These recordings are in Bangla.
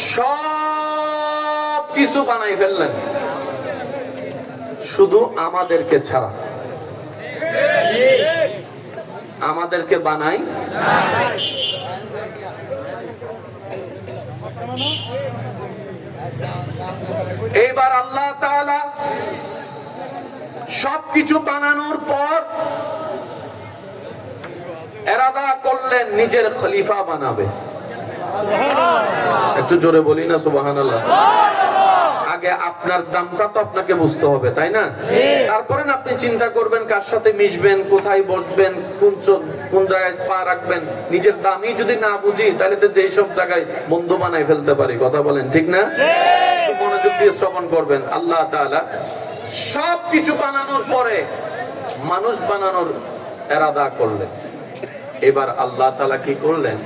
সব কিছু বানাই ফেললেন, শুধু আমাদেরকে ছাড়া। আমাদেরকে বানাই এইবার আল্লাহ তাআলা সবকিছু বানানোর পর ইরাদা করলেন নিজের খলিফা বানাবে। একটু জোরে বলি না সুবহানাল্লাহ। আগে আপনার দামটা তো আপনাকে বুঝতে হবে, তাই না? তারপরে আপনি চিন্তা করবেন কার সাথে মিশবেন, কোথায় বসবেন, কোন জায়গায় পা রাখবেন। নিজের দামই যদি না বুঝি তাহলে তো যেই সব জায়গায় বন্ধু বানাই ফেলতে পারি। কথা বলেন ঠিক না? মনোযোগ দিয়ে শ্রবণ করবেন। আল্লাহ তাআলা সবকিছু বানানোর পরে মানুষ বানানোর ইরাদা করলেন। এবার আল্লাহ তাআলা কি করলেন?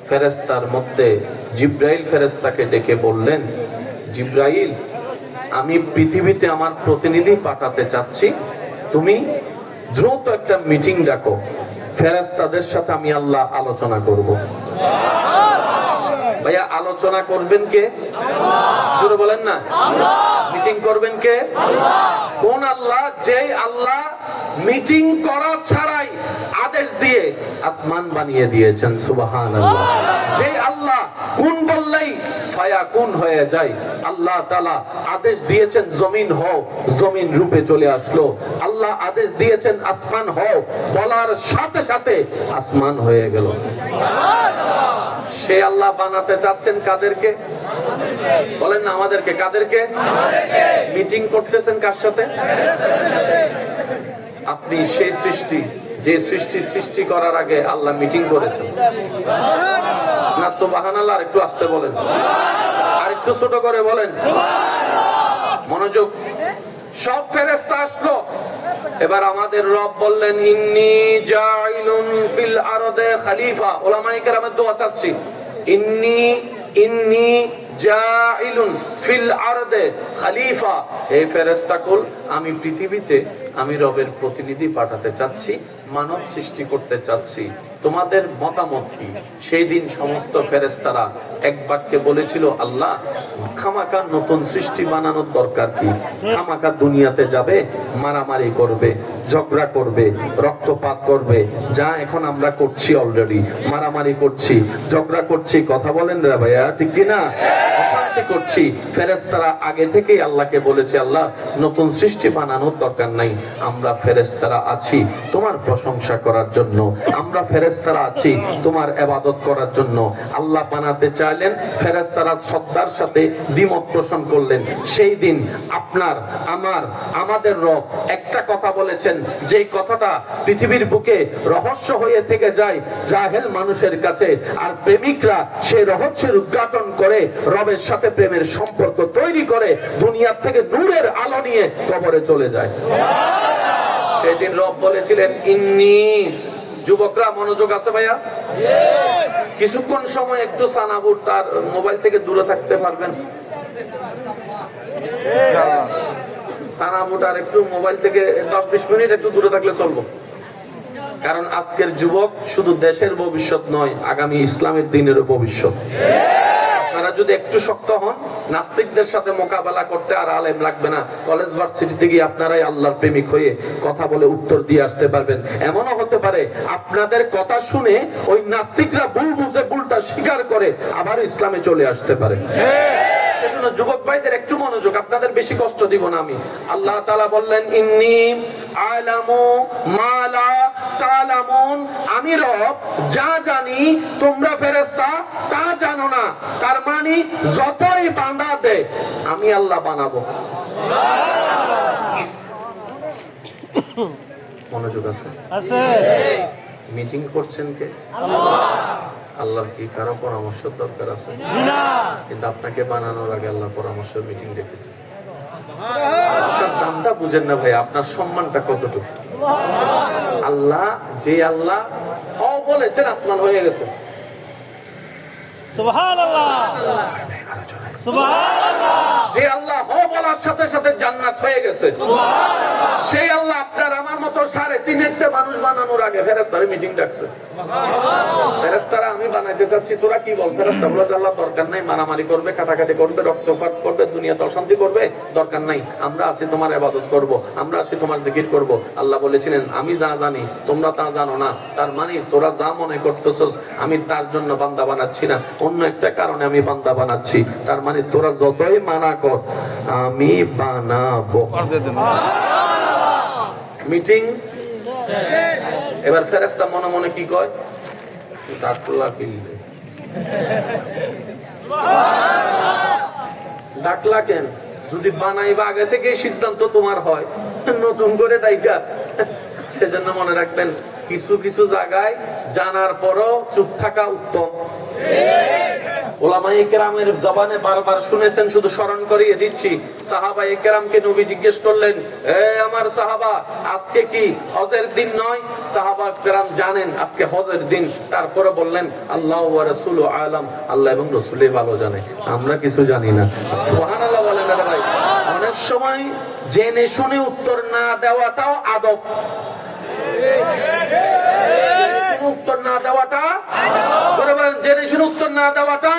ফেরেশতার মধ্যে জিবরাইল ফেরেশতাকে ডেকে বললেন, জিবরাইল, আমি পৃথিবীতে আমার প্রতিনিধি পাঠাতে চাচ্ছি, তুমি দ্রুত একটা মিটিং ডাকো, ফেরেশতাদের সাথে আমি আল্লাহ আলোচনা করব। ভাইয়া, আলোচনা করবেন কে? জোরে বলেন না। মিটিং করবেন কে? কোন আল্লাহ? যেই আল্লাহ মিটিং করা ছাড়াই আদেশ দিয়ে আসমান বানিয়ে দিয়েছেন। সুবহানাল্লাহ। যে আল্লাহ কোন বললেই ফায়াকুন হয়ে যায়। আল্লাহ তাআলা আদেশ দিয়েছেন জমিন হও, জমিন রূপে চলে আসলো। আল্লাহ আদেশ দিয়েছেন আসমান হও, বলার সাথে সাথে আসমান হয়ে গেল। সে আল্লাহ বানাতে চাচ্ছেন কাদেরকে? বলেন না আমাদেরকে। কাদেরকে? মিটিং করতেছেন কার সাথে? আপনি সেই সৃষ্টি, যে সৃষ্টি করার আগে আল্লাহ মিটিং করেছেন না? সুবহানাল্লাহ। আর একটু আস্তে বলেন, আর একটু ছোট করে বলেন। মনোযোগ। সব ফেরেশতা আসলো। এবার আমাদের রব বললেন, ইন্নী জাইলুন ফিল আরদে খলিফা। উলামায়ে কেরামের দোয়া চাচ্ছি। ইন্নী জাইলুন ফিল আরদে খলিফা। এই ফেরেশতাকুল, আমি পৃথিবীতে আমি রবের প্রতিনিধি পাঠাতে চাচ্ছি, মানব সৃষ্টি করতে চাচ্ছি, তোমাদের মতামত কি? সেই দিন সমস্ত ফেরেশতারা এক বাক্যে বলেছিল, আল্লাহ, খামাকা নতুন সৃষ্টি বানানোর দরকার কি? খামাকা দুনিয়াতে যাবে, মারামারি করবে, ঝগড়া করবে, রক্তপাত করবে, যা এখন আমরা করছি, অলরেডি মারামারি করছি, ঝগড়া করছি। কথা বলেন রে ভাইয়া, ঠিক কিনা? অশান্তি করছি। ফেরেশতারা আগে থেকেই আল্লাহকে বলেছে, আল্লাহ, নতুন সৃষ্টি বানানোর দরকার নাই, আমরা ফেরেশতারা আছি তোমার প্রশংসা করার জন্য, আমরা ফেরেশতারা আছি তোমার ইবাদত করার জন্য। আল্লাহ বানাতে চাইলেন, ফেরেশতারা শ্রদ্ধার সাথে দ্বিমত পোষণ করলেন। সেই দিন আপনার আমাদের রব একটা কথা বলেছেন, যেই কথাটা পৃথিবীর বুকে রহস্য হয়ে থেকে যায় জাহেল মানুষের কাছে, আর প্রেমিকরা সেই রহস্যের উদ্ঘাটন করে রবের সাথে প্রেমের সম্পর্ক তৈরি করে দুনিয়ার থেকে নূরের আলো নিয়ে কবরে চলে যায়। সেদিন রব বলেছিলেন, ইন্নী। যুবকরা মনোযোগ আছে ভাইয়া? কিছুক্ষণ সময় একটু সানাবুট আর মোবাইল থেকে দূরে থাকতে পারবেন? সানাবুট আর একটু মোবাইল থেকে 10-20 মিনিট একটু দূরে থাকলে চলবো। কারণ আজকের যুবক শুধু দেশের ভবিষ্যৎ নয়, আগামী ইসলামের দিনেরও ভবিষ্যৎ। আপনারা যদি একটু শক্ত হন, নাস্তিকদের সাথে মোকাবেলা করতে আর আলেম লাগবে না। কলেজ ভার্সিটিতে গিয়ে আপনারাই আল্লাহর প্রেমিক হয়ে কথা বলে উত্তর দিয়ে আসতে পারবেন। এমনও হতে পারে আপনাদের কথা শুনে ওই নাস্তিকরা ভুল বুঝে ভুলটা স্বীকার করে আবার ইসলামে চলে আসতে পারে। সেজন্য যুবক ভাইদের একটু মনোযোগ, আপনাদের বেশি কষ্ট দিব না আমি। আল্লাহ তাআলা বললেন, ইন্নী আ'লামু মা লা তা'লামুন। আমি রব যা জানি তোমরা ফেরেশতা তা জানো না। তার মানে যতই বাঁধা দে আমি আল্লাহ বানাবো। মনোযোগ আছে? আছে। মিটিং করছেন কে? আল্লাহর কি কারো পরামর্শ দরকার আছে? না। কিন্তু আপনাকে বানানোর আগে আল্লাহ পরামর্শ মিটিং ডেকেছে। আপনার দামটা বুঝেন না ভাই, আপনার সম্মানটা কতটুকু। আল্লাহ, যে আল্লাহ হও বলেছেন, আসমান হয়ে গেছে। সুবহানাল্লাহ, সুবহানাল্লাহ। যে আল্লাহ হও বলা বলার সাথে সাথে জান্নাত হয়ে গেছে। সেই আল্লাহ আপনার আমার মতো 3.5 মানুষ বানানোর আগে ফেরেশতারে মিটিং ডাকছে। ফেরেশতারা আমি বানাইতে চাচ্ছি, তোরা কি বল? ফেরেশতা বলে, আল্লাহ দরকার নাই, মারামারি করবে, কাটাকাটি করবে, রক্তপাত করবে, দুনিয়াতে অশান্তি করবে, দরকার নাই। আমরা আছি তোমার ইবাদত করব, আমরা আছি তোমার জিকির করব। আল্লাহ বলেছিলেন, আমি যা জানি তোমরা তা জানো না। তার মানে তোরা যা মনে করতেছস আমি তার জন্য বান্দা বানাচ্ছি না, অন্য একটা কারণে আমি বান্দা বানাচ্ছি। তার মানে তোরা যতই মানা কর আমি বানাবো। মিটিং এবার ফেরেশতা মনে মনে কি কয়? ডাকলা কিনলে ডাকলা কেন? যদি বানাইবা আগে থেকে সিদ্ধান্ত তোমার হয়, নতুন করে ডাইকা। সেজন্য মনে রাখবেন, কিছু কিছু জায়গায় জানার পরও চুপ থাকা উত্তম। ওলামায়ে কেরামের জবানে বারবার শুনেছেন, শুধু স্মরণ করিয়ে দিচ্ছি। সাহাবায়ে কেরামকে নবী জিজ্ঞেস করলেন, এ আমার সাহাবা, আজকে কি হজের দিন নয়? সাহাবা কেরাম জানেন আজকে হজের দিন, তারপরে বললেন আল্লাহ ওয়া রাসূলু আলাম, আল্লাহ এবং রাসূলই ভালো জানে, আমরা কিছু জানি না। সুবহানাল্লাহ বলেন না ভাই? অনেক সময় জেনে শুনে উত্তর না দেওয়াটাও আদব। উত্তর না দেওয়াটা, জেনে শুনে উত্তর না দেওয়াটা।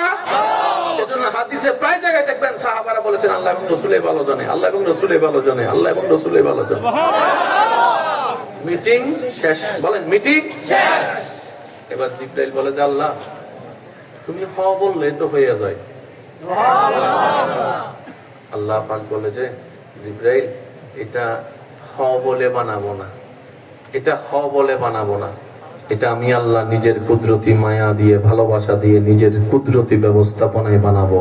সেজন্য হাদিসে প্রায় জায়গায় দেখবেন সাহাবারা বলেছেন আল্লাহ এবং রাসূলই ভালো জানে, আল্লাহ এবং রাসূলই ভালো জানে, আল্লাহ এবং রাসূলই ভালো জানে। মিটিং শেষ। বলেন মিটিং শেষ। এবার জিবরাইল বলে যে আল্লাহ তুমি হ বললে তো হয়ে যায়। আল্লাহ পাক বলে যে জিবরাইল এটা হ বলে বানাবো না, এটা হ বলে বানাবো না, এটা আমি আল্লাহ নিজের কুদরতি মায়া দিয়ে, ভালোবাসা দিয়ে, নিজের কুদরতি ব্যবস্থাপনায় বানাবো,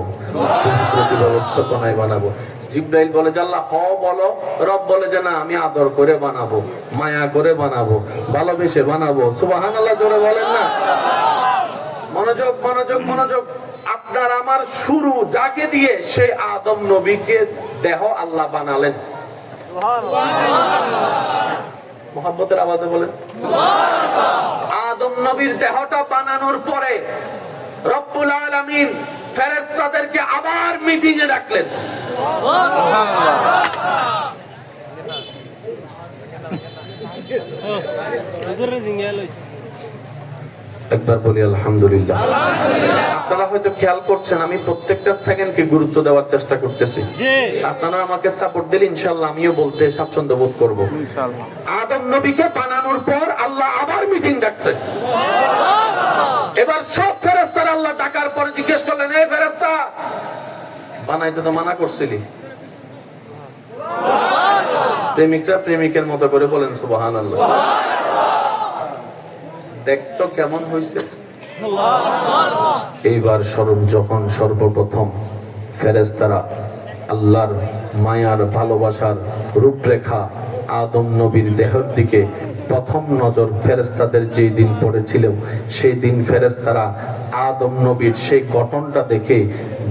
কুদরতি ব্যবস্থাপনায় বানাবো। জিবরাইল বলে যে আল্লাহ হ বলো। রব বলে যে না, আমি আদর করে বানাবো, মায়া করে বানাবো, ভালোবেসে বানাবো। সুবহানাল্লাহ জোরে বলেন না? মনোযোগ মনোযোগ মনোযোগ। আপনার আমার শুরু যাকে দিয়ে, সেই আদম নবীকে দেহ আল্লাহ বানালেন। মুহাব্বতের আওয়াজে বলেন আদম নবীর দেহটা বানানোর পরে রব্বুল আলামিন ফেরেশতাদেরকে আবার মিটিং এ ডাকলেন। একবার বলি আলহামদুলিল্লাহ। আপনারা হয়তো খেয়াল করছেন আমি প্রত্যেকটা সেকেন্ডকে গুরুত্ব দেওয়ার চেষ্টা করতেছি। আপনারা আমাকে সাপোর্ট দিলে ইনশাআল্লাহ আমিও বলতে স্বাচ্ছন্দ্য বোধ করব। আদম নবীকে বানানোর পর আল্লাহ আবার মিটিং ডাকছে। এবার সব ফেরেশতারা আল্লাহ ডাকার পরে জিজ্ঞেস করলেন, এই ফেরেশতা, বানাইতে তো মানা করছিলি। প্রেমিকরা প্রেমিকের মতো করে বলেন সুবহানাল্লাহ। দেখতো কেমন হয়েছে। এইবার যখন সর্বপ্রথম ফেরেশতারা আল্লাহর মায়ার ভালোবাসার রূপরেখা আদম নবীর দেহের দিকে প্রথম নজর ফেরেশতাদের যেই দিন পড়েছিল, সেই দিন ফেরেশতারা আদম নবীর সেই গঠনটা দেখে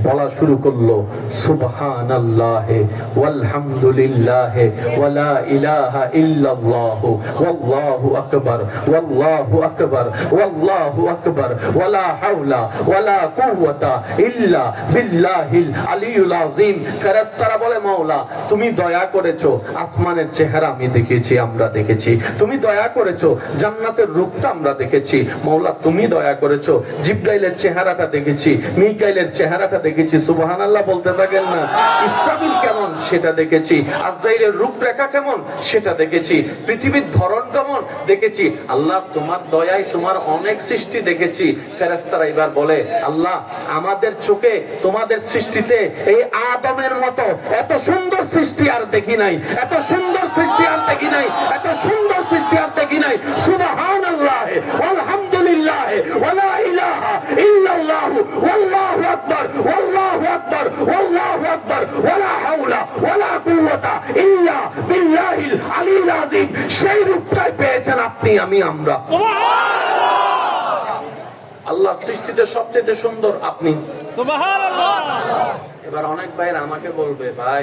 বলা শুরু করলো, সুবহানাল্লাহি ওয়ালহামদুলিল্লাহি ওয়ালা ইলাহা ইল্লাল্লাহ ওয়াল্লাহু আকবার ওয়াল্লাহু আকবার ওয়াল্লাহু আকবার ওয়ালা হাওলা ওয়ালা কুওয়াতা ইল্লা বিল্লাহিল আলিয়্যুল আযীম। ফেরেশতারা বলে, মাওলা তুমি দয়া করেছো, আসমানের চেহারা আমি দেখেছি, আমরা দেখেছি। তুমি দয়া করেছো, জান্নাতের রূপটা আমরা দেখেছি। মাওলা তুমি দয়া করেছো, জিবরাইলের চেহারাটা দেখেছি, মিকাইলের চেহারাটা দেখেছি। সুবহানাল্লাহ বলতে থাকেন না? ইসরাফিল কেমন সেটা দেখেছি, আজরাইলের রূপরেখা কেমন সেটা দেখেছি, পৃথিবীর ধরন কেমন দেখেছি। আল্লাহ তোমার দয়ায় তোমার অনেক সৃষ্টি দেখেছি। ফেরেশতারা এবার বলে, আল্লাহ আমাদের চোখে তোমাদের সৃষ্টিতে এই আদমের মতো এত সুন্দর সৃষ্টি আর দেখি নাই, এত সুন্দর সৃষ্টি আর দেখি নাই, এত সুন্দর সৃষ্টি আর দেখি নাই। সুবহানাল্লাহ আলহামদুলিল্লাহ ওয়ালা ইলাহা ইল্লাল্লাহ ওয়াল্লাহু আকবার ওয়াল্লাহু আকবার ওয়াল্লাহু আকবার ওয়ালা হাওলা ওয়ালা কুওয়াতা ইল্লা বিল্লাহিল আলিয়্যিল আযীম। সেই রূপটাই পেয়েছেন আপনি, আমি, আমরা। সুবহানাল্লাহ। আল্লাহ সৃষ্টিতে সবচেয়ে সুন্দর আপনি। সুবহানাল্লাহ। এবার অনেক ভাইরা আমাকে বলবে, ভাই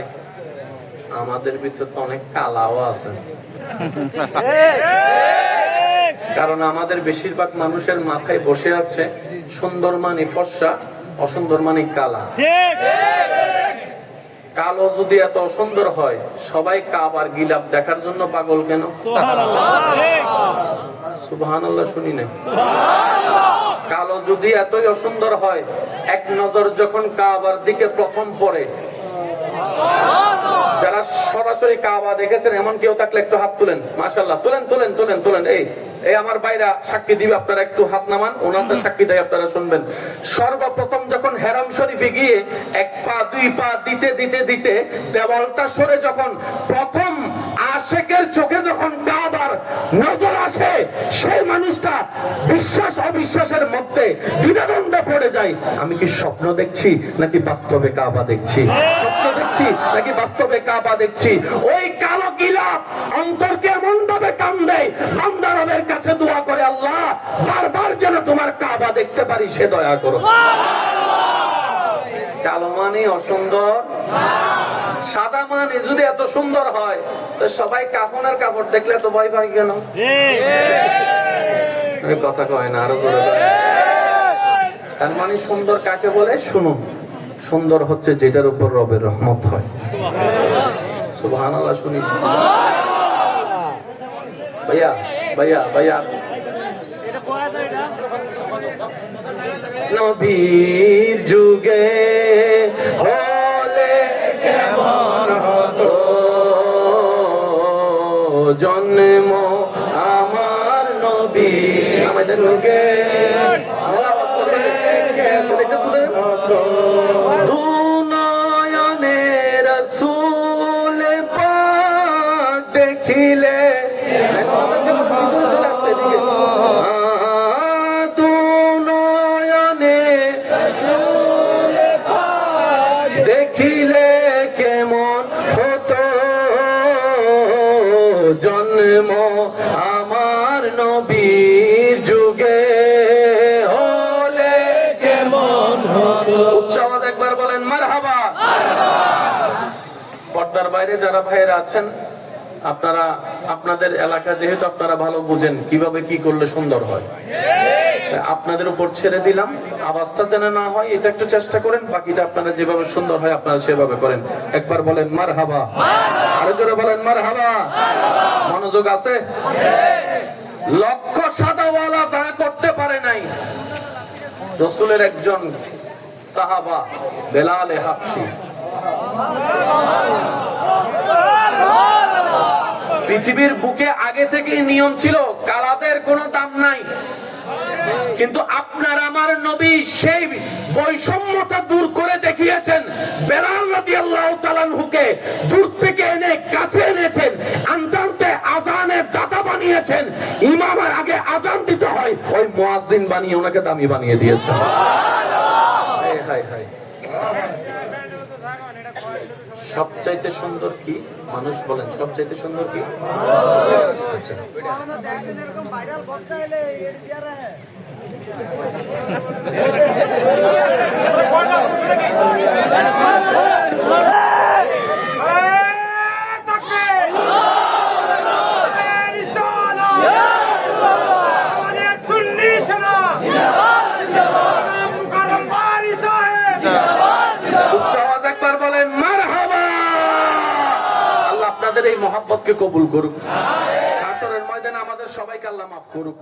আমাদের ভিতরে তো অনেক কালাও আছে। কারণ আমাদের বেশিরভাগ মানুষের মাথায় বসে আছে সুন্দর মানে ফর্সা, অসুন্দর মানে কালা। কালো যদি এত সুন্দর হয়, সবাই কাবার গিলাফ দেখার জন্য পাগল কেন? সুবহানাল্লাহ শুনি না। কালো যদি এতই অসুন্দর হয়, এক নজর যখন কাবার দিকে প্রথম পড়ে, যারা সরাসরি কাবা দেখেছেন এমন কেউ থাকলে একটু হাত তুলেন। মাশাআল্লাহ, তুলেন তুলেন তুলেন তুলেন। এই আমার ভাইরা সাক্ষী দিবে, আপনারা একটু হাত নামান, ওনাদের সাক্ষীটাই আপনারা শুনবেন। সর্বপ্রথম যখন হেরাম শরীফে গিয়ে এক পা দুই পা দিতে দিতে দিতে দেওয়ালটা সরে যখন প্রথম আশেকের চোখে যখন কাবার নজর আসে, সেই মানুষটা বিশ্বাস অবিশ্বাসের মধ্যে দ্বিধাদ্বন্দ্বে পড়ে যায়। আমি কি স্বপ্ন দেখছি নাকি বাস্তবে কাবা দেখছি? স্বপ্ন দেখছি নাকি বাস্তবে কাবা দেখছি? ওই কালো গিলাফ অন্তরকে এমন ভাবে কান্দে, বান্দা রবের কাছে দোয়া করে, আল্লাহ বারবার যেন তোমার কাবা দেখতে পারি, সে দয়া করো। কালো মানে অসুন্দর, সাদা মানে যদি এত সুন্দর হয়, তো সবাই কাফনের কাপড় দেখলে এত ভয় পায় কেন? কথা কয় না, আরো জোরে বলেন। তার মানে সুন্দর কাকে বলে? শুনুন, সুন্দর হচ্ছে যেটার উপর রবের রহমত হয়। সুবহানাল্লাহ শুনি। ভাইয়া ভাইয়া ভাইয়া, নবীর যুগে হলে কেমন হতো জন্ম আমার নবী, আমাদের যুগে দুনয়নে রাসূল পাক দেখিলে, দেখিলে কেমন হতো জন্ম আমার নবীর যুগে হলে কেমন হতো। উচ্চ আওয়াজ একবার বলেন মারহাবা। পর্দার বাইরে যারা ভাইয়েরা আছেন, আপনারা আপনাদের এলাকা যেহেতু আপনারা ভালো বুঝেন কিভাবে কি করলে সুন্দর হয়, আপনাদের উপর ছেড়ে দিলাম। আওয়াজটা যেন না হয় এটা একটু চেষ্টা করেন, বাকিটা আপনারা যেভাবে সুন্দর হয় আপনারা সেভাবে করেন। একবার বলেন মারহাবা, আরো জোরে বলেন মারহাবা। মনোযোগ আছে? লক্ষ সাদাওয়ালা যা করতে পারে নাই, রাসূলের একজন সাহাবা বেলাল হাবশী, পৃথিবীর বুকে আগে থেকেই নিয়ম ছিল কালাদের কোনো দাম নাই, কিন্তু আপনার আমার নবী সেই বৈষম্যতা দূর করে দেখিয়েছেন। বেলাল রাদিয়াল্লাহু তাআলা আনহুকে দূর থেকে এনে কাছে এনেছেন, আনতে আনতে আযানের দাতা বানিয়েছেন। ইমামের আগে আযান দিতে হয়, ওই মুয়াজ্জিন বানিয়ে ওনাকে দামি বানিয়ে দিয়েছেন। হায় হায় হায়। সবচাইতে সুন্দর কি? মানুষ বলেন সবচাইতে সুন্দর কি? আচ্ছা, একবার বলেন মারহাবা। আল্লাহ আপনাদের এই মহব্বতকে কবুল করুক, হাশরের ময়দানে আমাদের সবাইকে আল্লাহ মাফ করুক।